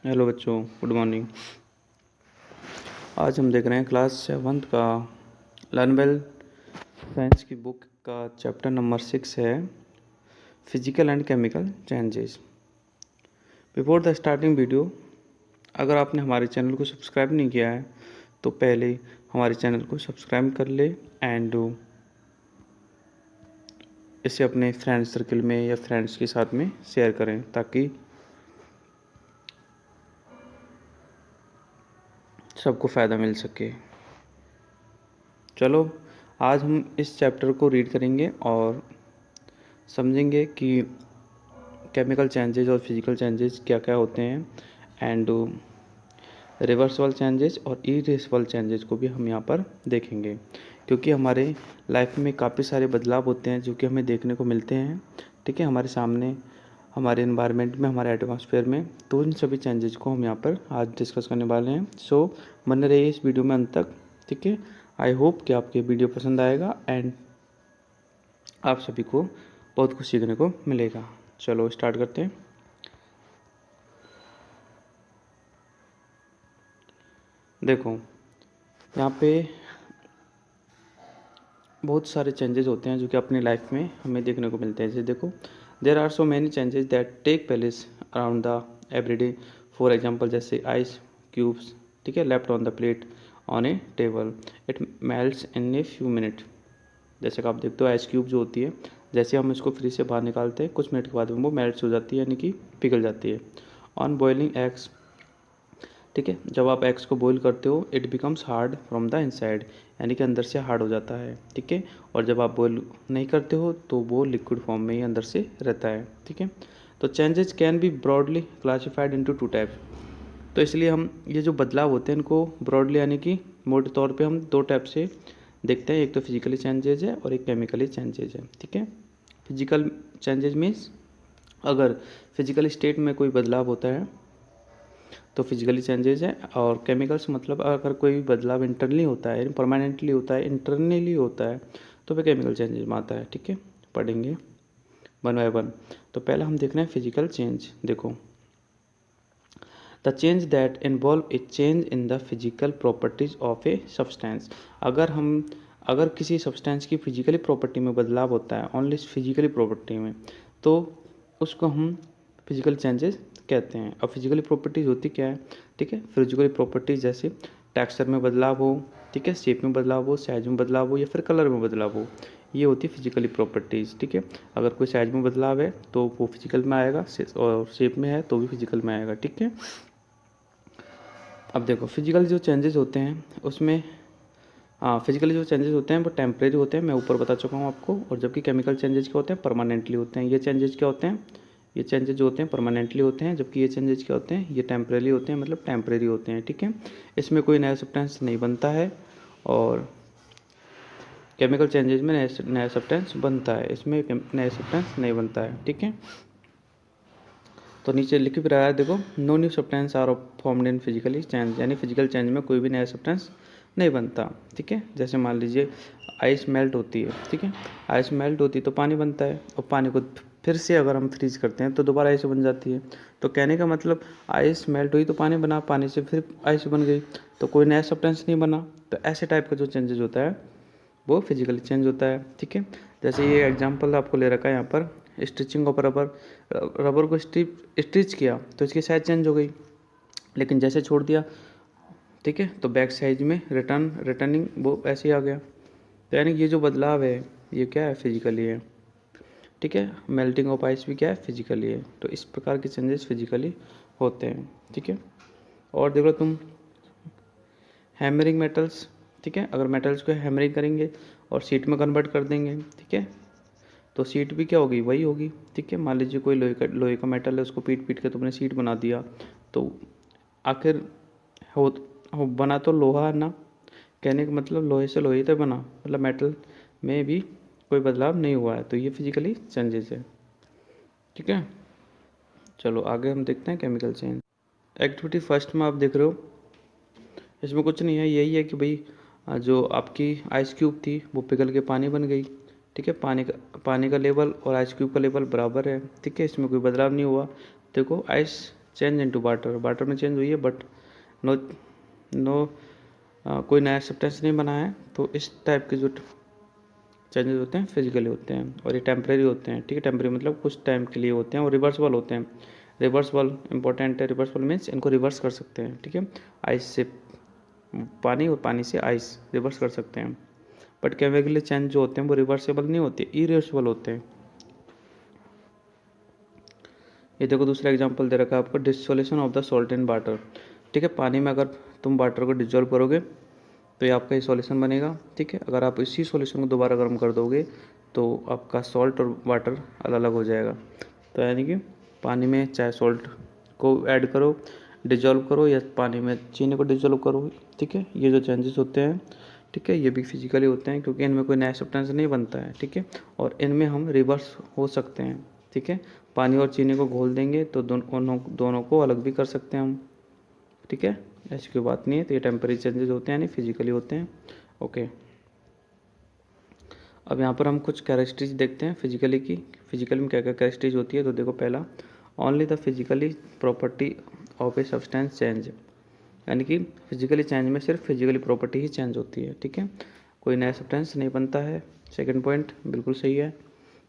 Hello बच्चों, good morning. आज हम देख रहे हैं क्लास 7th का लर्न वेल साइंस की बुक का चैप्टर नंबर 6 है physical and chemical changes. Before the starting video, अगर आपने हमारे चैनल को सब्सक्राइब नहीं किया है तो पहले हमारे चैनल को सब्सक्राइब कर ले एंड इसे अपने फ्रेंड सर्कल में या फ्रेंड्स के साथ में शेयर करें ताकि सबको फ़ायदा मिल सके। चलो आज हम इस चैप्टर को रीड करेंगे और समझेंगे कि केमिकल चेंजेस और फिजिकल चेंजेस क्या क्या होते हैं एंड रिवर्सिबल चेंजेस और इरिवर्सिबल चेंजेस को भी हम यहाँ पर देखेंगे, क्योंकि हमारे लाइफ में काफ़ी सारे बदलाव होते हैं जो कि हमें देखने को मिलते हैं। ठीक है, हमारे सामने, हमारे एनवायरनमेंट में, हमारे एटमॉस्फेयर में, तो इन सभी चेंजेस को हम यहाँ पर आज डिस्कस करने वाले हैं। सो बने रहिए इस वीडियो में अंत तक। ठीक है, आई होप कि आपको ये वीडियो पसंद आएगा एंड आप सभी को बहुत कुछ सीखने को मिलेगा। चलो स्टार्ट करते हैं। देखो यहाँ पे बहुत सारे चेंजेस होते हैं जो कि अपनी लाइफ में हमें देखने को मिलते हैं। जैसे देखो, there are so many changes that take place around the everyday. For example, ice आइस क्यूब्स, ठीक है, left on the plate on a table, it melts in a few minute. जैसे कि आप देखते हो आइस क्यूब जो होती है, जैसे हम इसको फ्रिज से बाहर निकालते हैं कुछ मिनट के बाद में वो मेल्ट हो जाती है, यानी कि पिघल जाती है। ऑन बॉइलिंग एग्स, ठीक है, जब आप एग्स को बॉईल करते हो it becomes hard from the inside, यानी कि अंदर से हार्ड हो जाता है। ठीक है, और जब आप बॉईल नहीं करते हो तो वो लिक्विड फॉर्म में ही अंदर से रहता है। ठीक है, तो changes can be broadly classified into two type. तो इसलिए हम ये जो बदलाव होते हैं इनको ब्रॉडली यानी कि मोटे तौर पे हम दो टाइप से देखते हैं। एक तो फिजिकली चेंजेज है और एक केमिकली चेंजेज है। ठीक है, फिजिकल चेंजेज मीन्स अगर फिजिकल स्टेट में कोई बदलाव होता है तो फिजिकली चेंजेस है, और केमिकल्स मतलब अगर कोई बदलाव इंटरनली होता है, परमानेंटली होता है, इंटरनली होता है, तो वह केमिकल चेंजेस में आता है। ठीक है, पढ़ेंगे वन बाय वन। तो पहला हम देख रहे हैं फिजिकल चेंज। देखो, the change that involve A change in the physical properties of a substance. अगर किसी सब्सटेंस की फिजिकली प्रॉपर्टी में बदलाव होता है, ओनली फिजिकली प्रॉपर्टी में, तो उसको हम फिजिकल चेंजेस कहते हैं। अब फिजिकली प्रॉपर्टीज होती क्या है? ठीक है, फिजिकली प्रॉपर्टीज जैसे टेक्सचर में बदलाव हो, ठीक है, शेप में बदलाव हो, साइज में बदलाव हो, या फिर कलर में बदलाव हो, ये होती है फिजिकली प्रॉपर्टीज़। ठीक है, अगर कोई साइज में बदलाव है तो वो फिजिकल में आएगा, और शेप में है तो भी फिजिकल में आएगा। ठीक है, अब देखो फिजिकल जो चेंजेस होते हैं उसमें, हाँ, फिजिकली जो चेंजेस होते हैं वो टेम्परेरी होते हैं, मैं ऊपर बता चुका हूँ आपको। और जबकि केमिकल चेंजेस क्या होते हैं? परमानेंटली होते हैं। ये चेंजेस क्या होते हैं? ये चेंजेस जो होते हैं परमानेंटली होते हैं, जबकि ये चेंजेस क्या होते हैं? ये टेम्परेरी होते हैं, मतलब टेम्परेरी होते हैं। ठीक है, इसमें कोई नया सब्सटेंस नहीं बनता है, और केमिकल चेंजेस में नया सब्सटेंस बनता है, इसमें नया सब्सटेंस नहीं बनता है। ठीक है, तो नीचे लिख भी रहा है, देखो, no new substance are formed in physically change, यानी फिजिकल चेंज में कोई भी नया सब्सटेंस नहीं बनता। ठीक है, जैसे मान लीजिए आइस मेल्ट होती है, ठीक है, आइस मेल्ट होती है तो पानी बनता है, और पानी को फिर से अगर हम फ्रीज करते हैं तो दोबारा आइस बन जाती है। तो कहने का मतलब आइस मेल्ट हुई तो पानी बना, पानी से फिर आइस बन गई, तो कोई नया सब्सटेंस नहीं बना। तो ऐसे टाइप का जो चेंजेस होता है वो फिजिकली चेंज होता है। ठीक है, जैसे ये एग्जांपल आपको ले रखा है यहाँ पर, स्टिचिंग ऑफ रबर। रबर को स्टिच किया तो इसकी साइज चेंज हो गई, लेकिन जैसे छोड़ दिया, ठीक है, तो बैक साइज में रिटर्निंग वो ऐसे ही आ गया। तो यानी ये जो बदलाव है ये क्या है? फिजिकली है। ठीक है, मेल्टिंग ऑफ आइस भी क्या है? फिजिकली है। तो इस प्रकार के चेंजेस फिजिकली होते हैं। ठीक है, और देखो तुम हैमरिंग मेटल्स, ठीक है, अगर मेटल्स को हैमरिंग करेंगे और शीट में कन्वर्ट कर देंगे, ठीक है, तो सीट भी क्या होगी? वही होगी। ठीक है, मान लीजिए कोई लोहे का मेटल है, उसको पीट पीट के तुमने सीट बना दिया, तो आखिर बना तो लोहा है ना। कहने का मतलब लोहे से लोहे तक बना, मतलब मेटल में भी कोई बदलाव नहीं हुआ है, तो ये फिजिकली चेंजेस है। ठीक है, चलो आगे हम देखते हैं केमिकल चेंज। एक्टिविटी फर्स्ट में आप देख रहे हो, इसमें कुछ नहीं है, यही है कि भाई जो आपकी आइस क्यूब थी वो पिघल के पानी बन गई। ठीक है, पानी का लेवल और आइस क्यूब का लेवल बराबर है। ठीक है, इसमें कोई बदलाव नहीं हुआ। देखो ice change into water, water में चेंज हुई है बट नो नो कोई नया सब्सटेंस नहीं बना है। तो इस टाइप के जो चेंजेस होते हैं फिजिकली होते हैं और ये टेम्परेरी होते हैं। ठीक है, टेम्परेरी मतलब कुछ टाइम के लिए होते हैं और रिवर्सिबल होते हैं। रिवर्सिबल इंपॉर्टेंट है, रिवर्सिबल मीन्स इनको रिवर्स कर सकते हैं। ठीक है, आइस से पानी और पानी से आइस रिवर्स कर सकते हैं। बट केमिकली चेंज जो होते हैं वो रिवर्सिबल नहीं होते, इरिवर्सिबल होते हैं। ये देखो दूसरा एग्जांपल दे रखा है आपको, dissolution of the salt in water. ठीक है, पानी में अगर तुम वाटर को डिजोल्व करोगे तो ये आपका ये सॉल्यूशन बनेगा। ठीक है, अगर आप इसी सॉल्यूशन को दोबारा गर्म कर दोगे तो आपका सॉल्ट और वाटर अलग अलग हो जाएगा। तो यानी कि पानी में चाहे सॉल्ट को ऐड करो, डिजोल्व करो, या पानी में चीनी को डिजोल्व करो। ठीक है, ये जो चेंजेस होते हैं, ठीक है, ये भी फिजिकली होते हैं क्योंकि इनमें कोई नया सब्सटेंस नहीं बनता है। ठीक है, और इनमें हम रिवर्स हो सकते हैं। ठीक है, पानी और चीनी को घोल देंगे तो दोनों को अलग भी कर सकते हैं हम। ठीक है, ऐसी कोई बात नहीं है। तो ये टेम्परेरी चेंजेस होते हैं यानी फिजिकली होते हैं। ओके, अब यहाँ पर हम कुछ कैरेक्टरिस्टिक्स देखते हैं फिजिकली की। फिजिकली में क्या क्या कैरेक्टरिस्टिक्स होती है। तो देखो पहला, only the physically property of a substance change, यानी कि फिजिकली चेंज में सिर्फ फिजिकली प्रॉपर्टी ही चेंज होती है। ठीक है, कोई नया सब्सटेंस नहीं बनता है। सेकंड पॉइंट बिल्कुल सही है।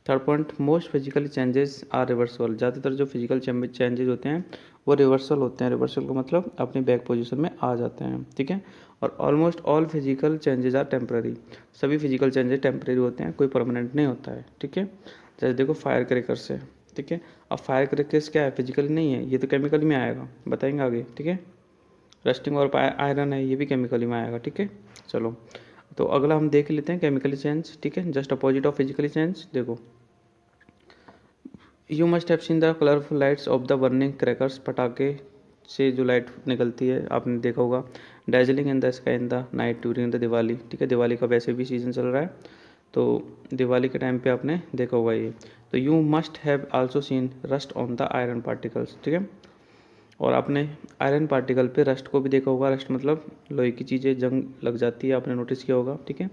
Third point, most physically changes are reversal, ज़्यादातर जो फिजिकल चेंजेस होते हैं वो रिवर्सल होते हैं। रिवर्सल का मतलब अपनी बैक पोजीशन में आ जाते हैं। ठीक है, और almost all physical changes are temporary, सभी फिजिकल चेंजेस टेम्पररी होते हैं, कोई परमानेंट नहीं होता है। ठीक है, जैसे देखो फायर क्रैकर्स है। ठीक है, अब फायर क्रैकर्स क्या है, फिजिकली नहीं है, ये तो केमिकल में आएगा, बताएंगे आगे। ठीक है, रस्टिंग और आयरन है, ये भी केमिकली में आएगा। ठीक है, चलो तो अगला हम देख लेते हैं केमिकली चेंज। ठीक है, just opposite of physically change. देखो, you must have seen the colourful lights of the burning crackers, पटाखे से जो लाइट निकलती है आपने देखा होगा। Dazzling in the sky in the night during the Diwali. ठीक है, दिवाली का वैसे भी सीज़न चल रहा है तो दिवाली के टाइम पे आपने देखा होगा ये। तो you must have also seen rust on the iron particles. ठीक है, और आपने आयरन पार्टिकल पे रस्ट को भी देखा होगा। रस्ट मतलब लोहे की चीज़ें जंग लग जाती है, आपने नोटिस किया होगा। ठीक है,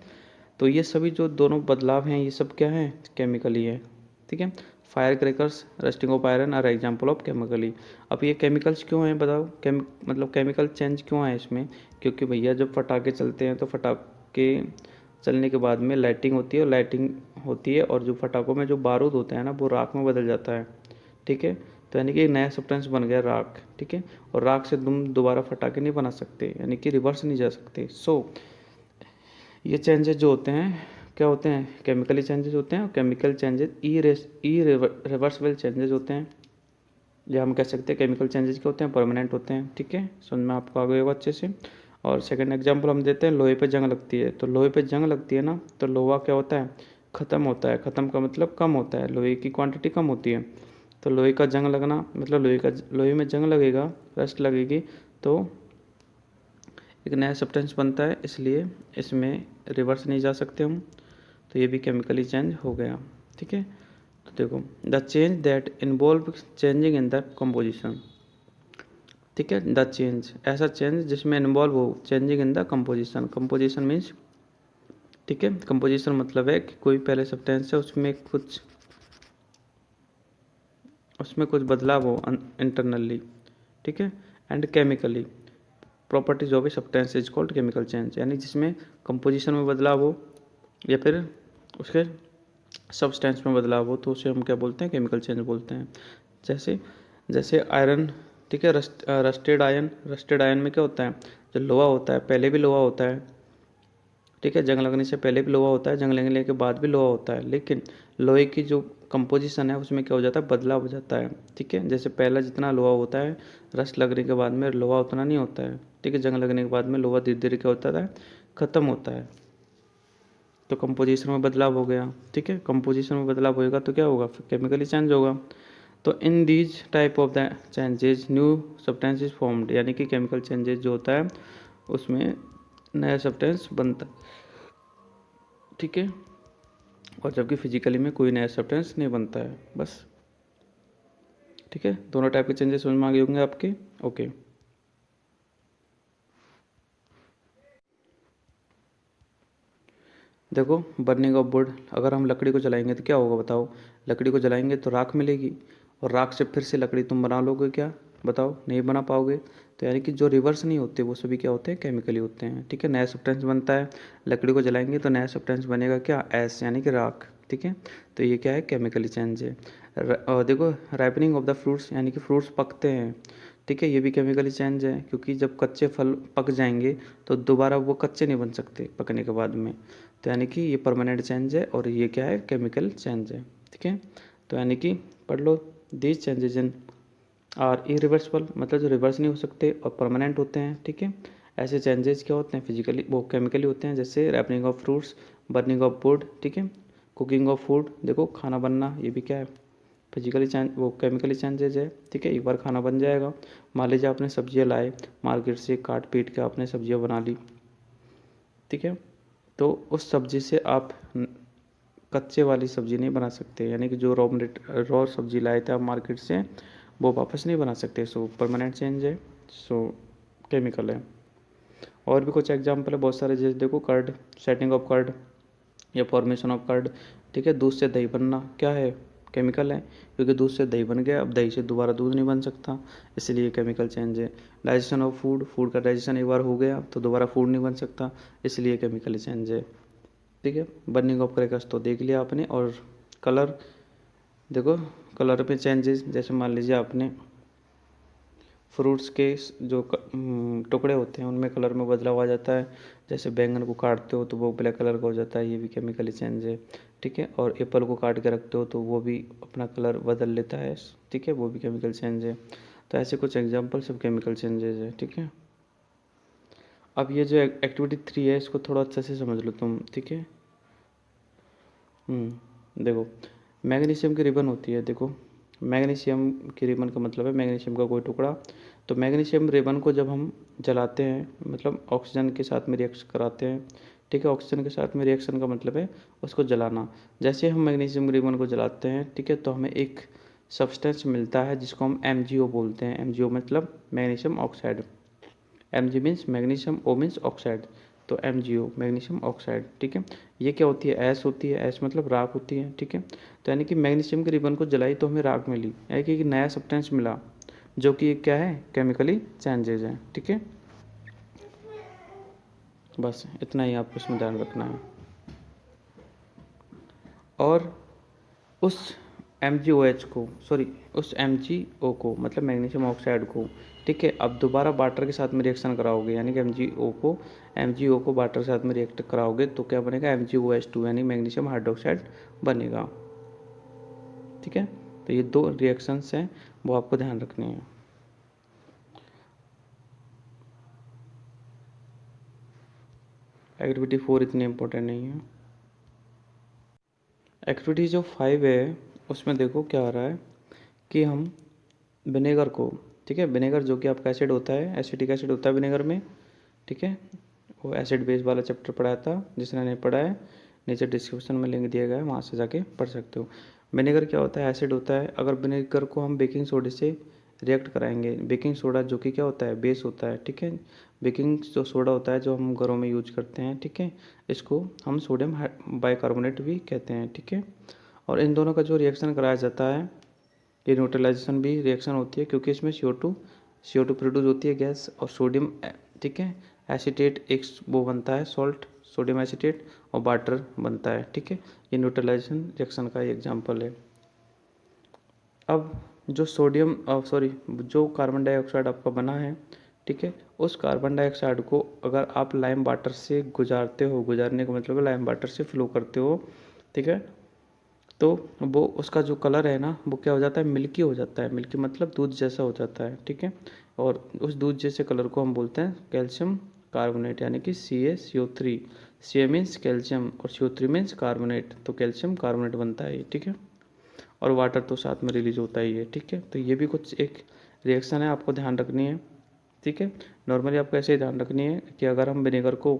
तो ये सभी जो दोनों बदलाव हैं ये सब क्या हैं, केमिकली है। ठीक है, fire crackers, rusting of iron are example of chemically. अब ये केमिकल्स क्यों हैं बताओ, मतलब केमिकल चेंज क्यों है इसमें, क्योंकि भैया जब पटाखे चलते हैं तो पटाखे चलने के बाद में लाइटिंग होती है, और लाइटिंग होती है और जो पटाखों में जो बारूद होता है ना वो राख में बदल जाता है। ठीक है, तो यानी कि एक नया सब्सटेंस बन गया राख। ठीक है, और राख से तुम दोबारा पटाखे नहीं बना सकते, यानी कि रिवर्स नहीं जा सकते। ये चेंजेस जो होते हैं क्या होते हैं, केमिकली चेंजेस होते हैं। और केमिकल चेंजेस ई रिवर्सिबल चेंजेस होते हैं, या हम कह सकते हैं केमिकल चेंजेस क्या होते हैं, परमानेंट होते हैं। ठीक है, समझ में आपको आ गया होगा अच्छे से। और सेकंड एग्जांपल हम देते हैं, लोहे पे जंग लगती है। तो लोहे पे जंग लगती है ना, तो लोहा क्या होता है, ख़त्म होता है। ख़त्म का मतलब कम होता है, लोहे की क्वांटिटी कम होती है। तो लोहे का जंग लगना मतलब लोहे में जंग लगेगा, रस्ट लगेगी, तो एक नया सब्सटेंस बनता है, इसलिए इसमें रिवर्स नहीं जा सकते हम। तो ये भी केमिकली चेंज हो गया। ठीक है, तो देखो, the change that involve changing in the composition. ठीक है, द चेंज, ऐसा चेंज जिसमें इन्वॉल्व हो changing in the composition. Composition means, ठीक है, कंपोजिशन मतलब है कि कोई पहले सब्सटेंस है उसमें कुछ बदलाव हो इंटरनली। ठीक है, and chemically properties of a substance is called chemical change, यानी जिसमें कंपोजिशन में बदलाव हो या फिर उसके सब्सटेंस में बदलाव हो तो उसे हम क्या बोलते हैं, केमिकल चेंज बोलते हैं। जैसे जैसे आयरन। ठीक है, रस्टेड आयरन में क्या होता है, जो लोहा होता है पहले भी लोहा होता है। ठीक है, जंग लगने से पहले भी लोहा होता है, जंग लगने के बाद भी लोहा होता है, लेकिन लोहे की जो कंपोजिशन है उसमें क्या हो जाता है, बदलाव हो जाता है। ठीक है, जैसे पहला जितना लोहा होता है, रस्ट लगने के बाद में लोहा उतना नहीं होता है। ठीक है, जंग लगने के बाद में लोहा धीरे धीरे क्या होता है, ख़त्म होता है। तो कंपोजिशन में बदलाव हो गया। ठीक है, कंपोजिशन में बदलाव होएगा तो क्या होगा, केमिकली चेंज होगा। तो in these type of the changes new substance is formed, यानी कि केमिकल चेंजेस जो होता है उसमें नया सब्सटेंस बनता है। ठीक है, और जबकि फिजिकली में कोई नया सब्सटेंस नहीं बनता है बस। ठीक है, दोनों टाइप के चेंजेस समझ में आ गए होंगे आपके। ओके, देखो बर्निंग ऑफ वुड, अगर हम लकड़ी को जलाएंगे तो क्या होगा बताओ, लकड़ी को जलाएंगे तो राख मिलेगी, और राख से फिर से लकड़ी तुम बना लोगे क्या? बताओ, नहीं बना पाओगे। तो यानी कि जो रिवर्स नहीं होते वो सभी क्या होते हैं? केमिकली होते हैं। ठीक है, नया सब्सटेंस बनता है, लकड़ी को जलाएंगे तो नया सब्सटेंस बनेगा क्या? ऐश यानी कि राख। ठीक है, तो ये क्या है? केमिकली चेंज है। देखो, राइपनिंग ऑफ द फ्रूट्स यानी कि फ्रूट्स पकते हैं। ठीक है, ये भी केमिकली चेंज है, क्योंकि जब कच्चे फल पक जाएंगे तो दोबारा वो कच्चे नहीं बन सकते पकने के बाद में। तो यानी कि ये परमानेंट चेंज है और ये क्या है? केमिकल चेंज है। ठीक है, तो यानी कि पढ़ लो, these changes in are irreversible, मतलब जो रिवर्स नहीं हो सकते और परमानेंट होते हैं। ठीक है, ऐसे चेंजेस क्या होते हैं? फिजिकली, वो केमिकली होते हैं, जैसे ripening of fruits, burning of would. ठीक है, कुकिंग ऑफ फूड, देखो खाना बनना, ये भी क्या है? फिजिकली चेंज, वो केमिकली चेंजेज है। ठीक है, एक बार खाना बन जाएगा। मान लीजिए आपने सब्जियां लाए मार्केट से, काट पीट के आपने सब्जियां बना ली। ठीक है, तो उस सब्जी से आप कच्चे वाली सब्जी नहीं बना सकते, यानी कि जो रॉ सब्जी लाए थे आप मार्केट से, वो वापस नहीं बना सकते। सो परमानेंट चेंज है, सो केमिकल है। और भी कुछ एग्जाम्पल है बहुत सारे, जैसे देखो कर्ड, सेटिंग ऑफ कर्ड या फॉर्मेशन ऑफ कर्ड। ठीक है, दूध से दही बनना क्या है? केमिकल है, क्योंकि दूध से दही बन गया, अब दही से दोबारा दूध नहीं बन सकता, इसलिए केमिकल चेंज है। डाइजेशन ऑफ फूड, फूड का डाइजेशन एक बार हो गया तो दोबारा फूड नहीं बन सकता, इसलिए केमिकल चेंज है। ठीक है, बर्निंग ऑफ क्रैकर्स तो देख लिया आपने। और कलर, देखो कलर में चेंजेस, जैसे मान लीजिए आपने फ्रूट्स के जो टुकड़े होते हैं उनमें कलर में बदलाव आ जाता है, जैसे बैंगन को काटते हो तो वो ब्लैक कलर का हो जाता है, ये भी केमिकली चेंज है। ठीक है, और एप्पल को काट के रखते हो तो वो भी अपना कलर बदल लेता है। ठीक है, वो भी केमिकल चेंज है। तो ऐसे कुछ एग्जाम्पल सब केमिकल चेंजेज है। ठीक है, अब ये जो एक्टिविटी 3 है इसको थोड़ा अच्छे से समझ लो तुम। ठीक है, देखो, मैग्नीशियम की रिबन होती है। देखो, मैग्नीशियम की रिबन का मतलब है मैग्नीशियम का कोई टुकड़ा। तो मैग्नीशियम रिबन को जब हम जलाते हैं, मतलब ऑक्सीजन के साथ में रिएक्शन कराते हैं। ठीक है, ऑक्सीजन के साथ में रिएक्शन का मतलब है उसको जलाना। जैसे हम मैग्नीशियम रिबन को जलाते हैं, ठीक है, तो हमें एक सब्सटेंस मिलता है जिसको हम MgO बोलते हैं। MgO मतलब magnesium oxide. Mg means magnesium, O means oxide, तो MgO मैग्नीशियम ऑक्साइड। ठीक है, ये क्या होती है? ऐश होती है। ऐश मतलब राख होती है। ठीक है, तो यानी कि मैग्नीशियम के रिबन को जलाई तो हमें राख मिली, यानी कि एक नया सब्सटेंस मिला जो कि क्या है? केमिकली चेंजेज है। ठीक है, बस इतना ही आपको इसमें ध्यान रखना है। और उस MgOH को, सॉरी, उस MgO को मतलब मैग्नीशियम ऑक्साइड को, ठीक है, अब दोबारा वाटर के साथ में रिएक्शन कराओगे, यानी कि MgO को वाटर के साथ में रिएक्ट कराओगे तो क्या बनेगा? MgOH2 यानी मैग्नीशियम हाइड्रोक्साइड बनेगा। ठीक है, तो ये दो रिएक्शंस हैं, वो आपको ध्यान रखनी है। एक्टिविटी 4 इतनी इम्पोर्टेंट नहीं है। एक्टिविटी जो 5 है उसमें देखो क्या हो रहा है कि हम विनेगर को, ठीक है, विनेगर जो कि आपका एसिड होता है, एसिटिक एसिड होता है विनेगर में। ठीक है, वो एसिड बेस वाला चैप्टर पढ़ाया था, जिसने नहीं पढ़ा है नीचे डिस्क्रिप्शन में लिंक दिया गया है, वहाँ से जाके पढ़ सकते हो। विनेगर क्या होता है? एसिड होता है। अगर विनेगर को हम बेकिंग सोडे से रिएक्ट कराएंगे, बेकिंग सोडा जो कि क्या होता है? बेस होता है। ठीक है, बेकिंग जो सोडा होता है जो हम घरों में यूज करते हैं, ठीक है, इसको हम सोडियम बाइकार्बोनेट भी कहते हैं। ठीक है, और इन दोनों का जो रिएक्शन कराया जाता है, ये न्यूट्रलाइजेशन भी रिएक्शन होती है, क्योंकि इसमें CO2 प्रोड्यूस होती है गैस, और सोडियम, ठीक है, एसीटेट एक वो बनता है सॉल्ट, सोडियम एसीटेट, और वाटर बनता है। ठीक है, ये न्यूट्रलाइजेशन रिएक्शन का एग्जांपल है। अब जो जो कार्बन डाइऑक्साइड आपका बना है, ठीक है, उस कार्बन डाइऑक्साइड को अगर आप लाइम वाटर से गुजारते हो, गुजारने का मतलब है लाइम वाटर से फ्लो करते हो, ठीक है, तो वो उसका जो कलर है ना वो क्या हो जाता है? मिल्की हो जाता है। मिल्की मतलब दूध जैसा हो जाता है। ठीक है, और उस दूध जैसे कलर को हम बोलते हैं कैल्शियम कार्बोनेट, यानी कि CaCO3। Ca मीन्स कैल्शियम और CO3 मीन्स कार्बोनेट, तो कैल्शियम कार्बोनेट बनता है। ठीक है, और वाटर तो साथ में रिलीज होता ही है। ठीक है, तो ये भी कुछ एक रिएक्शन है, आपको ध्यान रखनी है। ठीक है, नॉर्मली आपको ऐसे ही ध्यान रखनी है कि अगर हम विनेगर को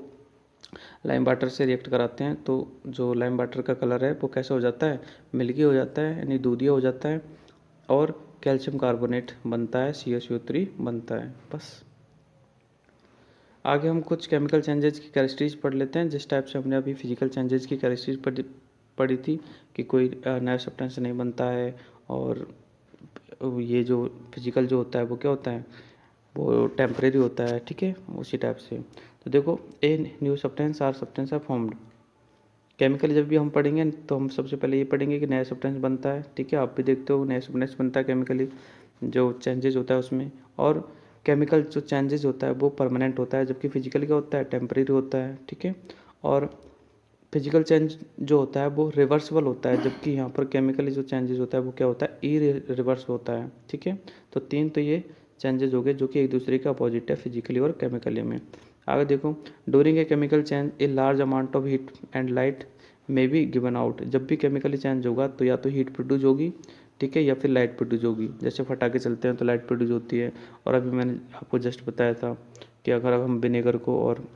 लाइम वाटर से रिएक्ट कराते हैं तो जो लाइम वाटर का कलर है वो कैसा हो जाता है? मिल्की हो जाता है, यानी दूधिया हो जाता है, और कैल्शियम कार्बोनेट बनता है, CaCO3 बनता है। बस आगे हम कुछ केमिकल चेंजेस की कैरेक्टरिस्टिक्स पढ़ लेते हैं, जिस टाइप से हमने अभी फिजिकल चेंजेस की कैरेक्टरिस्टिक्स पढ़ी थी कि कोई नया सब्सटेंस नहीं बनता है, और ये जो फिजिकल जो होता है वो क्या होता है, वो टेम्परेरी होता है, ठीक है, उसी टाइप से। तो देखो, a new substance are formed. Chemical जब भी हम पढ़ेंगे तो हम सबसे पहले ये पढ़ेंगे कि नया सब्सटेंस बनता है, ठीक है, आप भी देखते हो नया सब्सटेंस बनता है केमिकली, जो चेंजेस होता है उसमें। और केमिकल जो चेंजेस होता है वो परमानेंट होता है, जबकि फिजिकल क्या होता है, टेम्परेरी होता है, ठीक है। और फिजिकल चेंज जो होता है वो रिवर्सिबल होता है, जबकि यहाँ पर केमिकली जो चेंजेस होता है वो क्या होता है, रिवर्स होता है, ठीक है। तो तीन तो ये चेंजेस हो गए जो कि एक दूसरे के अपोजिट है फिजिकली और केमिकली में। आगे देखो, during a chemical change a large amount of heat and light may be given out. जब भी केमिकली चेंज होगा तो या तो हीट प्रोड्यूस होगी, ठीक है, या फिर लाइट प्रोड्यूस होगी। जैसे फटाके चलते हैं तो लाइट प्रोड्यूस होती है। और अभी मैंने आपको जस्ट बताया था कि अगर हम विनेगर को और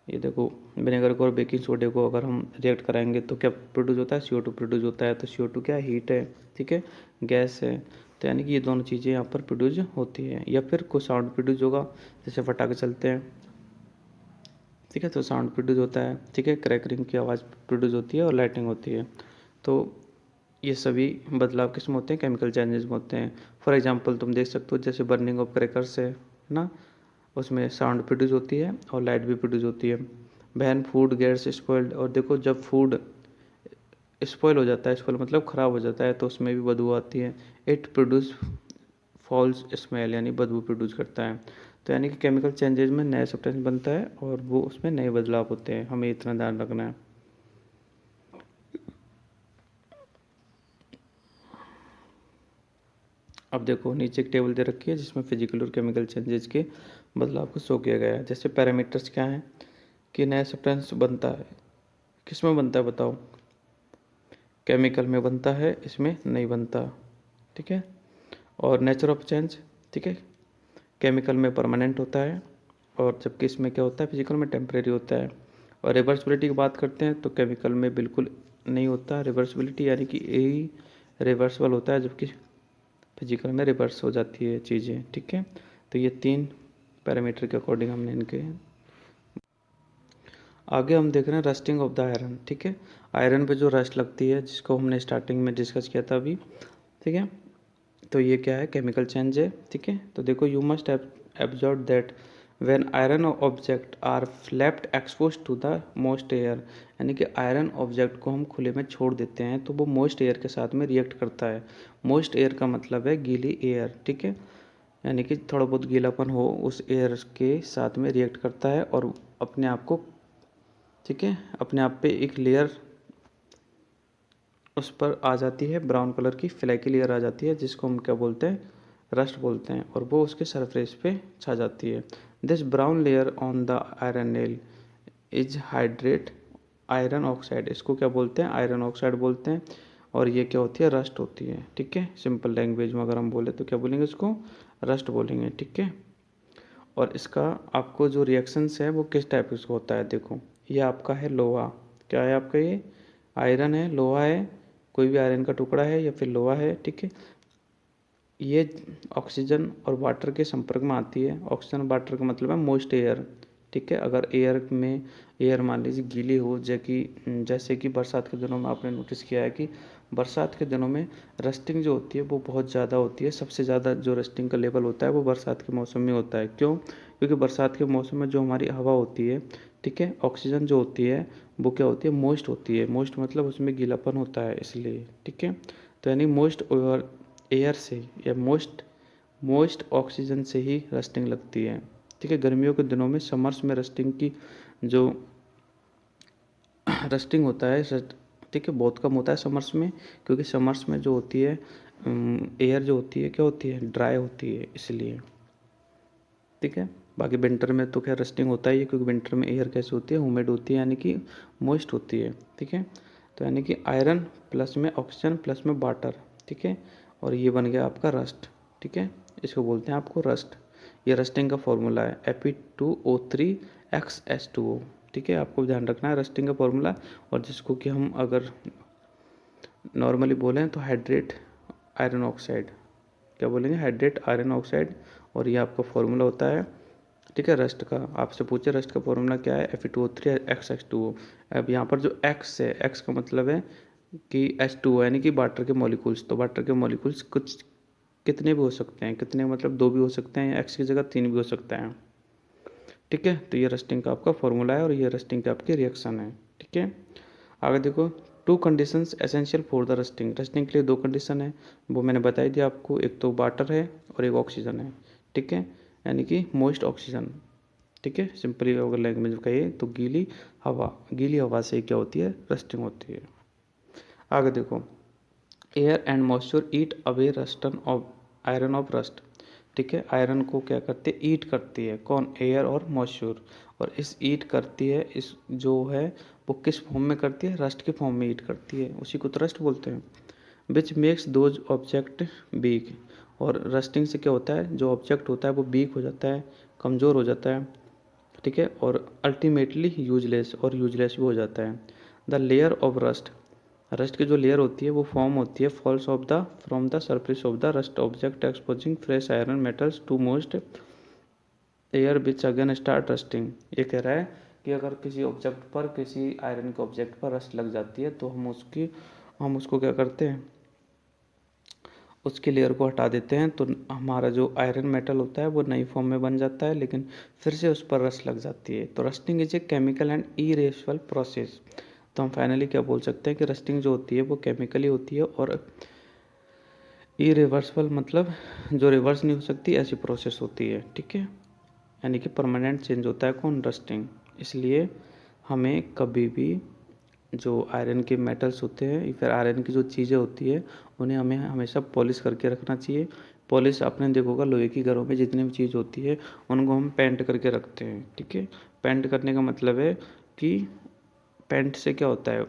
ये देखो, विनेगर को और बेकिंग सोडे को अगर हम रिएक्ट कराएंगे तो क्या प्रोड्यूस होता है, CO2 प्रोड्यूस होता है। तो CO2 क्या है, हीट है, ठीक है, गैस है। तो यानी कि ये दोनों चीज़ें यहाँ पर प्रोड्यूस होती है। या फिर कोई साउंड प्रोड्यूस होगा, जैसे फटाके चलते हैं, ठीक है, तो साउंड प्रोड्यूस होता है, ठीक है, क्रैकरिंग की आवाज़ प्रोड्यूस होती है और लाइटिंग होती है। तो ये सभी बदलाव किस में होते हैं, केमिकल चेंजेस में होते हैं। फॉर एग्जांपल तुम देख सकते हो, जैसे बर्निंग ऑफ क्रैकर्स है ना, उसमें साउंड प्रोड्यूस होती है और लाइट भी प्रोड्यूस होती है। वैन फूड गेट्स स्पॉइल्ड, और देखो जब फूड स्पॉइल हो जाता है, स्पॉइल मतलब ख़राब हो जाता है, तो उसमें भी बदबू आती है। इट प्रोड्यूस फॉल्स स्मेल, यानी बदबू प्रोड्यूस करता है। तो यानी कि केमिकल चेंजेस में नया सब्सटेंस बनता है और वो उसमें नए बदलाव होते हैं, हमें इतना ध्यान रखना है। अब देखो, नीचे एक टेबल दे रखी है जिसमें फिजिकल और केमिकल चेंजेस के बदलाव को शो किया गया है। जैसे पैरामीटर्स क्या हैं कि नया सब्सटेंस बनता है, किस में बनता है बताओ, केमिकल में बनता है, इसमें नहीं बनता, ठीक है। और नेचर ऑफ चेंज, ठीक है, केमिकल में परमानेंट होता है और जबकि इसमें क्या होता है, फिजिकल में टेम्परेरी होता है। और रिवर्सिबिलिटी की बात करते हैं तो केमिकल में बिल्कुल नहीं होता रिवर्सिबिलिटी, यानी कि यही रिवर्सिबल होता है, जबकि फिजिकल में रिवर्स हो जाती है चीज़ें, ठीक है। तो ये तीन पैरामीटर के अकॉर्डिंग हमने इनके। आगे हम देख रहे हैं रस्टिंग ऑफ द आयरन, ठीक है, आयरन पे जो रस्ट लगती है जिसको हमने स्टार्टिंग में डिस्कस किया था अभी, ठीक है। तो ये क्या है, केमिकल चेंज है, ठीक है। तो देखो, you must absorb that when iron object are left expose to the moist air, यानी कि आयरन ऑब्जेक्ट को हम खुले में छोड़ देते हैं तो वो मोस्ट एयर के साथ में रिएक्ट करता है। मोस्ट एयर का मतलब है गीली एयर, ठीक है, यानी कि थोड़ा बहुत गीलापन हो उस एयर के साथ में रिएक्ट करता है और अपने आप को, ठीक है, अपने आप पे एक लेयर उस पर आ जाती है, ब्राउन कलर की फ्लैकी लेयर आ जाती है जिसको हम क्या बोलते हैं, रस्ट बोलते हैं, और वो उसके सरफेस पे छा जाती है। This brown layer on the iron nail is hydrate iron oxide, इसको क्या बोलते हैं, आयरन ऑक्साइड बोलते हैं। और ये क्या होती है, रस्ट होती है, ठीक है। सिंपल लैंग्वेज में अगर हम बोले तो क्या बोलेंगे, इसको रस्ट बोलेंगे, ठीक है। और इसका आपको जो रिएक्शंस है वो किस टाइप का होता है, देखो, ये आपका है लोहा, क्या है आपका, ये आयरन है, लोहा है, कोई भी आयरन का टुकड़ा है या फिर लोहा है, ठीक है। ये ऑक्सीजन और वाटर के संपर्क में आती है। ऑक्सीजन और वाटर का मतलब है मोइस्ट एयर, ठीक है। अगर एयर मान लीजिए गीली हो, जैसे कि बरसात के दिनों में आपने नोटिस किया है कि बरसात के दिनों में रस्टिंग जो होती है वो बहुत ज़्यादा होती है। सबसे ज़्यादा जो रस्टिंग का लेवल होता है वो बरसात के मौसम में होता है। क्यों? क्योंकि बरसात के मौसम में जो हमारी हवा होती है, ठीक है, ऑक्सीजन जो होती है वो क्या होती है, मोइस्ट होती है। मोइस्ट मतलब उसमें गीलापन होता है, इसलिए, ठीक है। तो यानी मोइस्ट एयर से या मोइस्ट ऑक्सीजन से ही रस्टिंग लगती है, ठीक है। गर्मियों के दिनों में, समर्स में रस्टिंग की जो रस्टिंग होता है, ठीक है, बहुत कम होता है समर्स में, क्योंकि समर्स में जो होती है एयर जो होती है क्या होती है, ड्राई होती है, इसलिए, ठीक है। बाकी विंटर में तो खैर रस्टिंग होता ही है, क्योंकि विंटर में एयर कैसे होती है, ह्यूमिड होती है, यानी कि मॉइस्ट होती है, ठीक है। तो यानी कि आयरन प्लस में ऑक्सीजन प्लस में वाटर, ठीक है, और ये बन गया आपका रस्ट, ठीक है। इसको बोलते हैं आपको रस्ट। ये रस्टिंग का फॉर्मूला है Fe2O3XS2O, ठीक है, आपको ध्यान रखना है रस्टिंग का फॉर्मूला। और जिसको कि हम अगर नॉर्मली बोलें तो हाइड्रेट आयरन ऑक्साइड, क्या बोलेंगे, हाइड्रेट आयरन ऑक्साइड। और ये आपका फॉर्मूला होता है, ठीक है, रस्ट का। आपसे पूछे रस्ट का फॉर्मूला क्या है, Fe2O3XS2O। अब यहाँ पर जो एक्स है, एक्स का मतलब है कि H2O यानी कि वाटर के मॉलिक्यूल्स, तो वाटर के मॉलिक्यूल्स कुछ कितने भी हो सकते हैं, कितने मतलब 2 भी हो सकते हैं, या X की जगह 3 भी हो सकते हैं। ठीक है, तो ये रस्टिंग का आपका फॉर्मूला है और ये रस्टिंग का आपकी रिएक्शन है। ठीक है, आगे देखो, 2 conditions essential for the rusting. Rusting के लिए 2 कंडीशन है, वो मैंने बताई दिया आपको, एक तो वाटर है और एक ऑक्सीजन है। ठीक है, यानी कि मोइस्ट ऑक्सीजन। ठीक है, सिंपली अगर लैंग्वेज में कहिए तो गीली हवा से क्या होती है, रस्टिंग होती है। आगे देखो, air and moisture eat away Roston of iron of rust. ठीक है, आयरन को क्या करती है, ईट करती है, कौन, एयर और मॉइस्चर। और इस ईट करती है, इस जो है वो किस फॉर्म में करती है, रस्ट के फॉर्म में ईट करती है, उसी को तो रस्ट बोलते हैं। Which makes those object weak. और रस्टिंग से क्या होता है, जो ऑब्जेक्ट होता है वो वीक हो जाता है, कमज़ोर हो जाता है। ठीक है, और अल्टीमेटली यूजलेस, और यूजलेस भी हो जाता है। The layer of rust, rust की जो लेयर होती है वो फॉर्म होती है falls off the from the surface of the rust object exposing fresh iron metals to moist air which again start rusting. ये कह रहा है कि अगर किसी ऑब्जेक्ट पर, किसी आयरन के ऑब्जेक्ट पर रस्ट लग जाती है तो हम उसको क्या करते हैं, उसकी लेयर को हटा देते हैं, तो हमारा जो आयरन मेटल होता है वो नई फॉर्म में बन जाता है, लेकिन फिर से उस पर रस्ट लग जाती है। तो rusting is a chemical and irreversible process. तो हम फाइनली क्या बोल सकते हैं कि रस्टिंग जो होती है वो केमिकली होती है और इरिवर्सिबल मतलब जो रिवर्स नहीं हो सकती, ऐसी प्रोसेस होती है। ठीक है, यानी कि परमानेंट चेंज होता है कौन, रस्टिंग। इसलिए हमें कभी भी जो आयरन के मेटल्स होते हैं या फिर आयरन की जो चीज़ें होती है उन्हें हमें हमेशा पॉलिश करके रखना चाहिए। पॉलिश आपने देखा होगा, लोहे की घरों में जितनी भी चीज़ होती है उनको हम पेंट करके रखते हैं। ठीक है, पेंट करने का मतलब है कि पेंट से क्या होता है,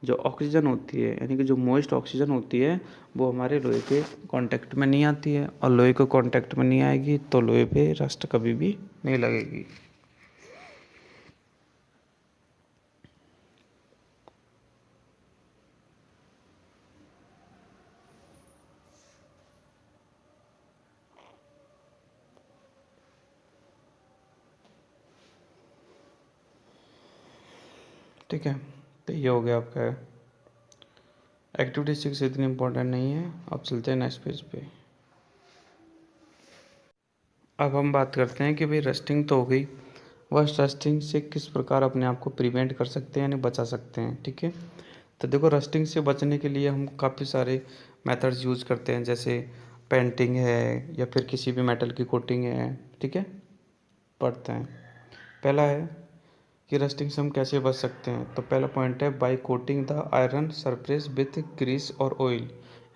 जो ऑक्सीजन होती है यानी कि जो मॉइस्ट ऑक्सीजन होती है वो हमारे लोहे के कांटेक्ट में नहीं आती है, और लोहे को कांटेक्ट में नहीं आएगी तो लोहे पे रस्ट कभी भी नहीं लगेगी। ठीक है, तो ये हो गया आपका एक्टिविटी 6, इतनी इम्पोर्टेंट नहीं है। अब चलते हैं नेक्स्ट पेज पे। अब हम बात करते हैं कि भाई रस्टिंग तो हो गई, वह रस्टिंग से किस प्रकार अपने आप को प्रिवेंट कर सकते हैं यानी बचा सकते हैं। ठीक है, तो देखो, रस्टिंग से बचने के लिए हम काफ़ी सारे मेथड्स यूज़ करते हैं, जैसे पेंटिंग है या फिर किसी भी मेटल की कोटिंग है। ठीक है, पढ़ते हैं। पहला है कि रस्टिंग से हम कैसे बच सकते हैं, तो पहला पॉइंट है by coating the iron surface with grease और ऑयल।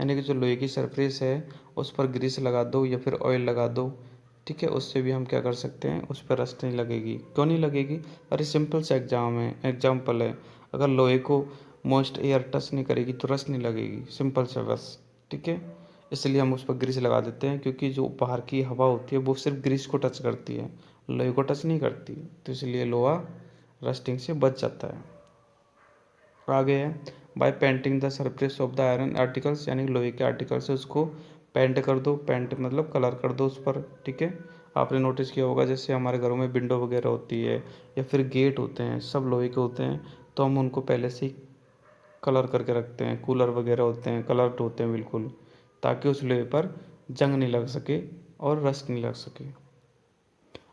यानी कि जो लोहे की सरफेस है उस पर ग्रीस लगा दो या फिर ऑयल लगा दो। ठीक है, उससे भी हम क्या कर सकते हैं, उस पर रस्ट नहीं लगेगी। क्यों नहीं लगेगी, अरे सिंपल सा एग्जाम्पल है, अगर लोहे को मोस्ट एयर टच नहीं करेगी तो रस्ट नहीं लगेगी, सिंपल सा बस। ठीक है, इसलिए हम उस पर ग्रीस लगा देते हैं, क्योंकि जो बाहर की हवा होती है वो सिर्फ ग्रीस को टच करती है, लोहे को टच नहीं करती, तो इसलिए लोहा रस्टिंग से बच जाता है। आगे है by painting the surface of the iron articles, यानी लोहे के आर्टिकल से उसको पेंट कर दो, पेंट मतलब कलर कर दो उस पर। ठीक है, आपने नोटिस किया होगा जैसे हमारे घरों में विंडो वगैरह होती है या फिर गेट होते हैं, सब लोहे के होते हैं, तो हम उनको पहले से ही कलर करके रखते हैं। कूलर वगैरह होते हैं, कलर्ड होते हैं बिल्कुल, ताकि उस लोहे पर जंग नहीं लग सके और रस्ट नहीं लग सके।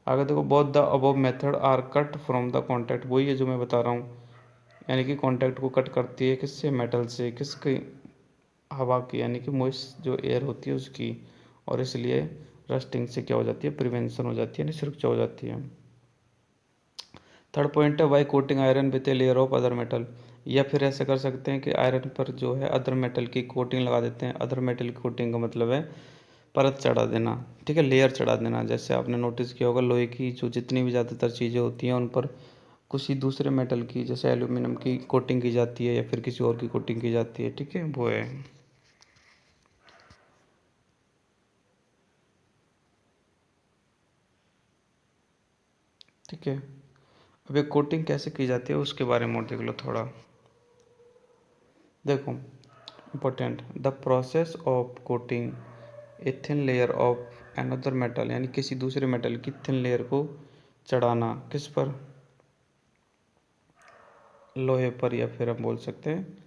आगे देखो, both the above method are cut from the contact, वही है जो मैं बता रहा हूँ, यानी कि कॉन्टैक्ट को कट करती है, किससे, मेटल से, किसकी, हवा की, यानी कि मॉइस्ट जो एयर होती है उसकी, और इसलिए रस्टिंग से क्या हो जाती है, प्रिवेंशन हो जाती है, यानी सुरक्षा हो जाती है। थर्ड पॉइंट है by coating iron with a layer of other metal, या फिर ऐसा कर सकते हैं कि आयरन पर जो है अदर मेटल की कोटिंग लगा देते हैं। अदर मेटल की कोटिंग का मतलब है परत चढ़ा देना। ठीक है, लेयर चढ़ा देना, जैसे आपने नोटिस किया होगा लोहे की जो जितनी भी ज़्यादातर चीज़ें होती हैं उन पर किसी दूसरे मेटल की, जैसे एल्यूमिनियम की कोटिंग की जाती है या फिर किसी और की कोटिंग की जाती है। ठीक है, वो है। ठीक है, अब ये कोटिंग कैसे की जाती है उसके बारे में और देख लो थोड़ा। देखो, important, the process of coating a thin layer of another metal, यानी किसी दूसरे मेटल की थिन लेयर को चढ़ाना, किस पर, लोहे पर, या फिर हम बोल सकते हैं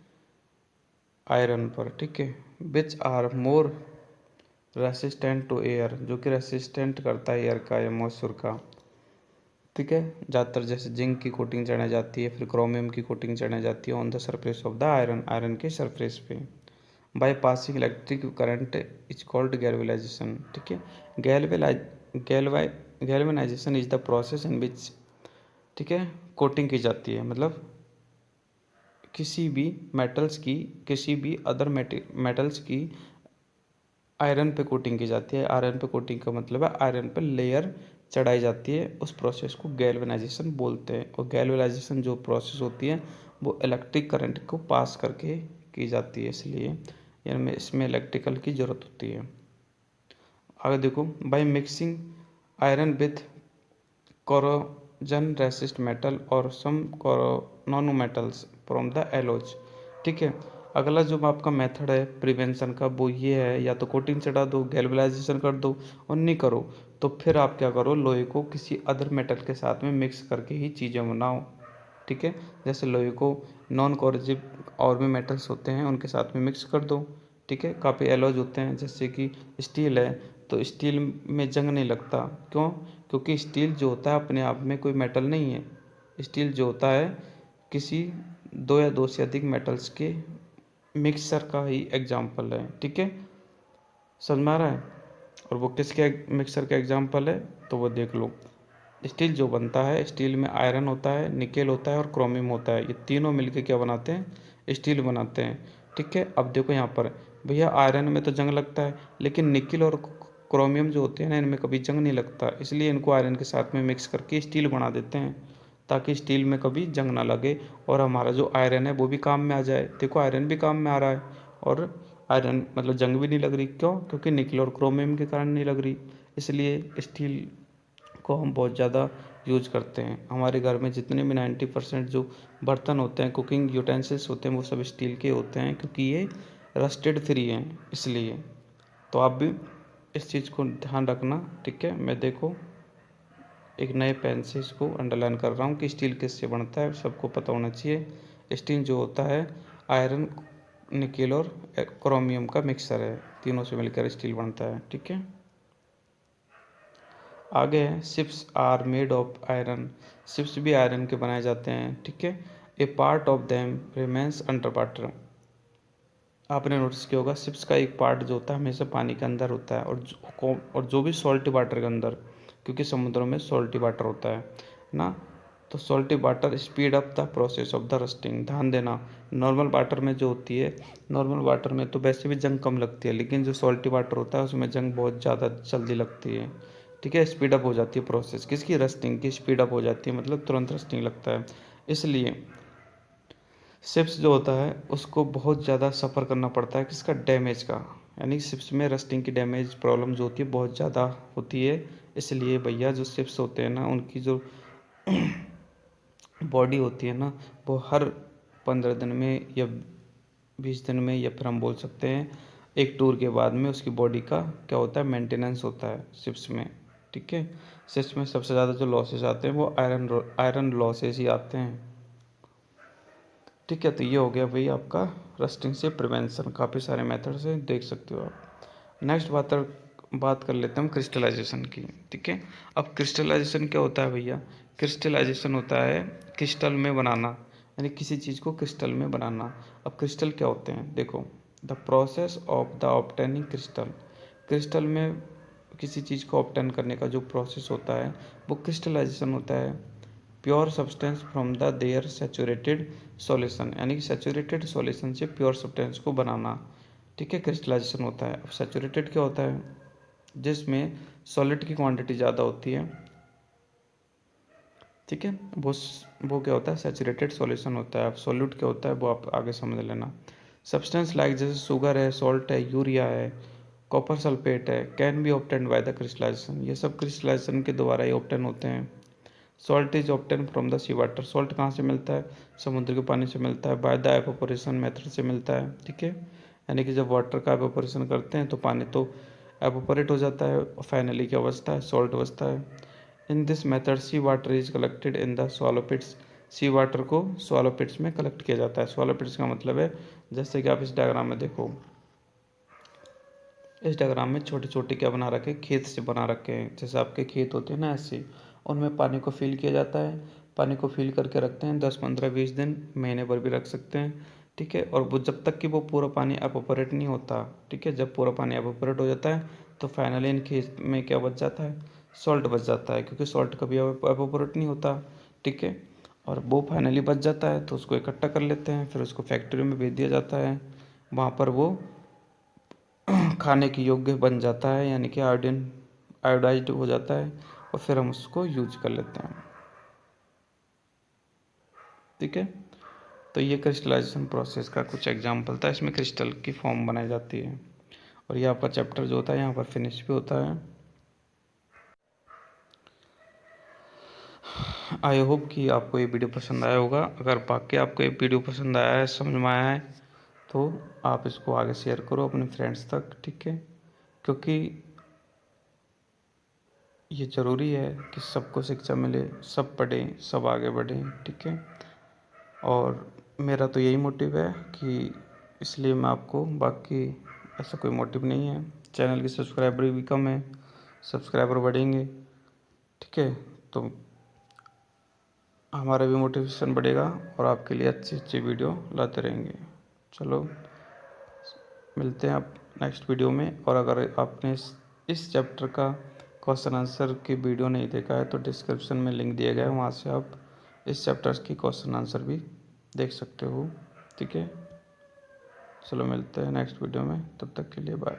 आयरन पर, ठीक है। Which are more resistant to air, जो कि रेसिस्टेंट करता है एयर का या मॉइस्चर का, ठीक है। ज़्यादातर जैसे जिंक की कोटिंग चढ़ाई जाती है, फिर क्रोमियम की कोटिंग चढ़ाई जाती है on the surface of the iron, iron के सरफेस पे, by passing electric current is called galvanization, ठीक है। Galvanization is the process in which, ठीक है, कोटिंग की जाती है, मतलब किसी भी मेटल्स की, किसी भी अदर मेटल्स की आयरन पे कोटिंग की जाती है। आयरन पे कोटिंग का मतलब है आयरन पे लेयर चढ़ाई जाती है, उस प्रोसेस को गैल्वेनाइजेशन बोलते हैं। और गैल्वेनाइजेशन जो प्रोसेस होती है वो इलेक्ट्रिक करंट को पास करके की जाती है, इसलिए यानी इसमें इलेक्ट्रिकल की ज़रूरत होती है। आगे देखो, by mixing iron with corrosion resist metal और some non metals from the alloys, ठीक है। अगला जो आपका मेथड है प्रिवेंशन का वो ये है, या तो कोटिंग चढ़ा दो, गैल्वेनाइजेशन कर दो, और नहीं करो तो फिर आप क्या करो, लोहे को किसी अदर मेटल के साथ में मिक्स करके ही चीज़ें बनाओ, ठीक है। जैसे लोहे को नॉन कोरोजिव और भी मेटल्स होते हैं उनके साथ में मिक्स कर दो, ठीक है। काफ़ी एलॉज होते हैं जैसे कि स्टील है, तो स्टील में जंग नहीं लगता, क्यों? क्योंकि स्टील जो होता है अपने आप में कोई मेटल नहीं है। स्टील जो होता है किसी दो या दो से अधिक मेटल्स के मिक्सर का ही एग्जाम्पल है, ठीक है। समझ में आ रहा है? और वो किसके मिक्सर का एग्जाम्पल है तो वो देख लो। स्टील जो बनता है, स्टील में आयरन होता है, निकेल होता है और क्रोमियम होता है, ये तीनों मिलके क्या बनाते हैं, स्टील बनाते हैं, ठीक है। अब देखो यहाँ पर भैया आयरन में तो जंग लगता है, लेकिन निकेल और क्रोमियम जो होते हैं ना इनमें कभी जंग नहीं लगता, इसलिए इनको आयरन के साथ में मिक्स करके स्टील बना देते हैं, ताकि स्टील में कभी जंग ना लगे और हमारा जो आयरन है वो भी काम में आ जाए। देखो आयरन भी काम में आ रहा है और आयरन मतलब जंग भी नहीं लग रही, क्यों? क्योंकि निकेल और क्रोमियम के कारण नहीं लग रही, इसलिए स्टील को हम बहुत ज़्यादा यूज करते हैं। हमारे घर में जितने भी 90% जो बर्तन होते हैं, कुकिंग यूटेंसिल्स होते हैं, वो सब स्टील के होते हैं, क्योंकि ये रस्टेड फ्री हैं, इसलिए। तो आप भी इस चीज़ को ध्यान रखना, ठीक है। मैं देखो एक नए पेन से इसको अंडरलाइन कर रहा हूँ कि स्टील किससे बनता है, सबको पता होना चाहिए। स्टील जो होता है आयरन, निकेल और क्रोमियम का मिक्सर है, तीनों से मिलकर स्टील बनता है, ठीक है। आगे है ships are made of iron, ships भी आयरन के बनाए जाते हैं, ठीक है। A part of them remains under water, आपने नोटिस किया होगा शिप्स का एक पार्ट जो होता है हमेशा पानी के अंदर होता है, और जो भी सॉल्टी वाटर के अंदर, क्योंकि समुद्रों में सॉल्टी वाटर होता है ना, तो salty water speed up the process of the rusting. ध्यान देना, नॉर्मल वाटर में जो होती है, नॉर्मल वाटर में तो वैसे भी जंग कम लगती है, लेकिन जो सॉल्टी वाटर होता है उसमें जंग बहुत ज़्यादा जल्दी लगती है, ठीक है। स्पीड अप हो जाती है प्रोसेस, किसकी? रस्टिंग की स्पीड अप हो जाती है, मतलब तुरंत रस्टिंग लगता है। इसलिए शिप्स जो होता है उसको बहुत ज़्यादा सफ़र करना पड़ता है, किसका? डैमेज का, यानी शिप्स में रस्टिंग की डैमेज प्रॉब्लम जो होती है बहुत ज़्यादा होती है। इसलिए भैया जो शिप्स होते हैं ना उनकी जो बॉडी होती है ना, वो हर 15 दिन में या 20 दिन में, या फिर हम बोल सकते हैं एक टूर के बाद में उसकी बॉडी का क्या होता है, मेंटेनेंस होता है शिप्स में, ठीक है। शिप्स में सबसे ज़्यादा जो लॉसेस आते हैं वो आयरन लॉसेस ही आते हैं, ठीक है। तो ये हो गया भाई आपका रस्टिंग से प्रिवेंशन, काफ़ी सारे मेथड्स हैं, देख सकते हो आप। नेक्स्ट बात कर लेते हैं हम क्रिस्टलाइजेशन की, ठीक है। अब क्रिस्टलाइजेशन क्या होता है भैया? क्रिस्टलाइजेशन होता है क्रिस्टल में बनाना, यानी किसी चीज़ को क्रिस्टल में बनाना। अब क्रिस्टल क्या होते हैं? देखो, the process of the obtaining crystal, crystal में किसी चीज़ को ऑब्टेन करने का जो प्रोसेस होता है वो क्रिस्टलाइजेशन होता है। Pure substance from the their saturated solution, यानी कि सेचुरेटेड सॉल्यूशन से प्योर सब्सटेंस को बनाना, ठीक है, क्रिस्टलाइजेशन होता है। अब सेचुरेटेड क्या होता है? जिसमें सॉलिड की क्वांटिटी ज़्यादा होती है, ठीक है, वो क्या होता है? सेचुरेटेड सॉल्यूशन होता है। अब सॉल्यूट क्या होता है वो आप आगे समझ लेना। सब्सटेंस लाइक जैसे शुगर है, सॉल्ट है, यूरिया है, कॉपर सल्फेट है, can be obtained by the crystallisation, ये सब क्रिस्टलाइजेशन के द्वारा ही ऑब्टेन होते हैं। Salt is obtain from the sea water, salt कहाँ से मिलता है? समुद्र के पानी से मिलता है। बाय द एवापोरेशन मेथड से मिलता है, ठीक है, यानी कि जब वाटर का एवापोरेशन करते हैं तो पानी तो एवापोरेट हो जाता है और फाइनली क्या बचता है? सॉल्ट बचता है। In this method sea water is collected in the shallow pits, sea water को स्वॉलो पिट्स में कलेक्ट किया जाता है। स्वॉलो पिट्स का मतलब है, जैसे कि आप इस डायग्राम में देखो, इस डायग्राम में छोटे छोटे क्या बना रखे, खेत से बना रखे हैं, जैसे आपके खेत होते हैं ना ऐसे, उनमें पानी को फिल किया जाता है। पानी को फिल करके रखते हैं 10 15 20 दिन, महीने भर भी रख सकते हैं, ठीक है। और वो जब तक कि वो पूरा पानी एपोपरेट नहीं होता, ठीक है, जब पूरा पानी एपोपरेट हो जाता है तो फाइनली इन खेत में क्या बच जाता है, सॉल्ट बच जाता है, क्योंकि सॉल्ट कभी एपोपरेट नहीं होता, ठीक है। और वो फाइनली बच जाता है तो उसको इकट्ठा कर लेते हैं, फिर उसको फैक्ट्री में भेज दिया जाता है। वहाँ पर वो खाने के योग्य बन जाता है, यानी कि आयोडाइज्ड हो जाता है, और फिर हम उसको यूज कर लेते हैं, ठीक है। तो ये क्रिस्टलाइजेशन प्रोसेस का कुछ एग्जाम्पल था। इसमें क्रिस्टल की फॉर्म बनाई जाती है। और ये आपका चैप्टर जो होता है यहाँ पर फिनिश भी होता है। आई होप कि आपको ये वीडियो पसंद आया होगा। अगर बाकी आपको ये वीडियो पसंद आया है, समझ में आया है, तो आप इसको आगे शेयर करो अपने फ्रेंड्स तक, ठीक है। क्योंकि ये ज़रूरी है कि सबको शिक्षा मिले, सब पढ़ें, सब आगे बढ़ें, ठीक है। और मेरा तो यही मोटिव है कि इसलिए मैं आपको, बाकी ऐसा कोई मोटिव नहीं है। चैनल की सब्सक्राइबर भी कम है, सब्सक्राइबर बढ़ेंगे, ठीक है, तो हमारा भी मोटिवेशन बढ़ेगा और आपके लिए अच्छी अच्छी वीडियो लाते रहेंगे। चलो, मिलते हैं आप नेक्स्ट वीडियो में। और अगर आपने इस चैप्टर का क्वेश्चन आंसर की वीडियो नहीं देखा है तो डिस्क्रिप्शन में लिंक दिया गया है, वहाँ से आप इस चैप्टर्स की क्वेश्चन आंसर भी देख सकते हो, ठीक है। चलो, मिलते हैं नेक्स्ट वीडियो में, तब तक के लिए बाय।